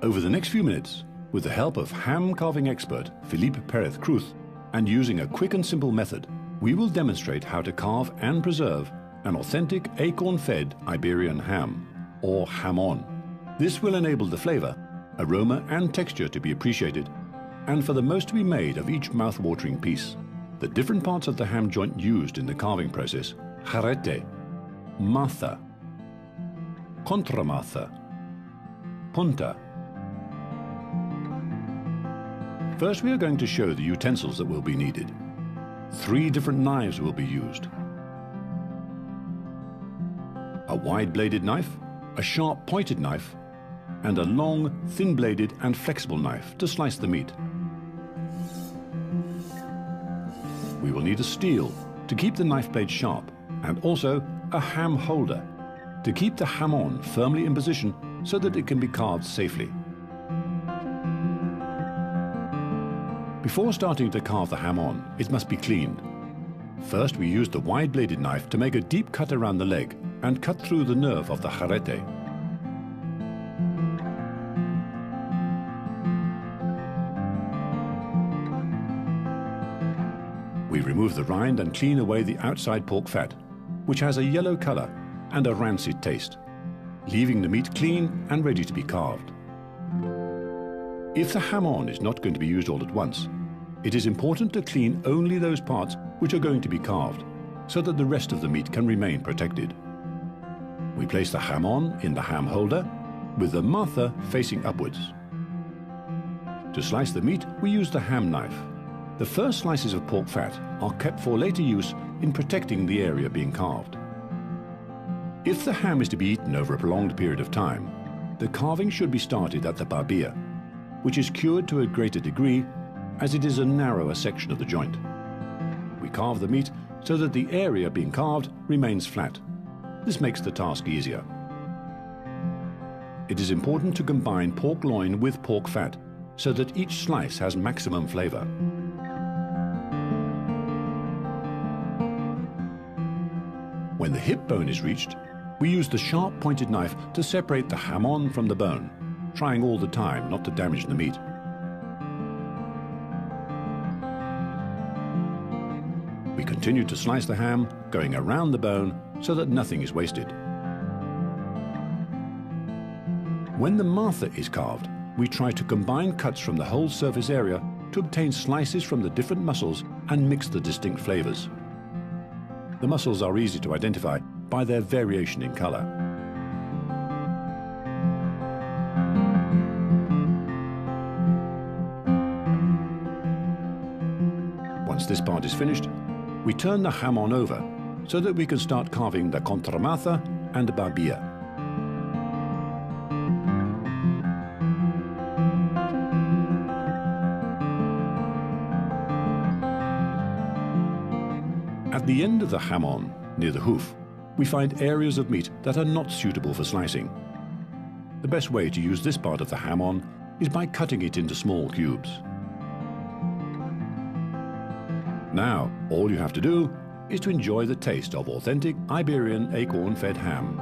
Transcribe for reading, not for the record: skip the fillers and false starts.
Over the next few minutes, with the help of ham carving expert Felipe Perez Cruz, and using a quick and simple method, we will demonstrate how to carve and preserve an authentic acorn-fed Iberian ham, or jamón. This will enable the flavor, aroma and texture to be appreciated, and for the most to be made of each mouth-watering piece. The different parts of the ham joint used in the carving process: jarrete, maza, contramaza, punta. First, we are going to show the utensils that will be needed. 3 different knives will be used: a wide-bladed knife, a sharp-pointed knife, and a long, thin-bladed and flexible knife to slice the meat. We will need a steel to keep the knife blade sharp, and also a ham holder to keep the jamón firmly in position so that it can be carved safely. Before starting to carve the jamón, it must be cleaned. First, we use the wide-bladed knife to make a deep cut around the leg and cut through the nerve of the jarrete. We remove the rind and clean away the outside pork fat, which has a yellow color and a rancid taste, leaving the meat clean and ready to be carved. If the jamón is not going to be used all at once, it is important to clean only those parts which are going to be carved, so that the rest of the meat can remain protected. We place the jamón in the ham holder, with the maza facing upwards. To slice the meat, we use the ham knife. The first slices of pork fat are kept for later use in protecting the area being carved. If the ham is to be eaten over a prolonged period of time, the carving should be started at the barbilla, which is cured to a greater degree as it is a narrower section of the joint. We carve the meat so that the area being carved remains flat. This makes the task easier. It is important to combine pork loin with pork fat so that each slice has maximum flavor. When the hip bone is reached, we use the sharp-pointed knife to separate the jamón from the bone, trying all the time not to damage the meat. We continue to slice the ham, going around the bone so that nothing is wasted. When the maza is carved, we try to combine cuts from the whole surface area to obtain slices from the different muscles and mix the distinct flavors. The muscles are easy to identify by their variation in color. Once this part is finished, we turn the jamón over so that we can start carving the contramaza and the barbilla. At the end of the jamón, near the hoof, we find areas of meat that are not suitable for slicing. The best way to use this part of the jamón is by cutting it into small cubes. Now, all you have to do is to enjoy the taste of authentic Iberian acorn-fed ham.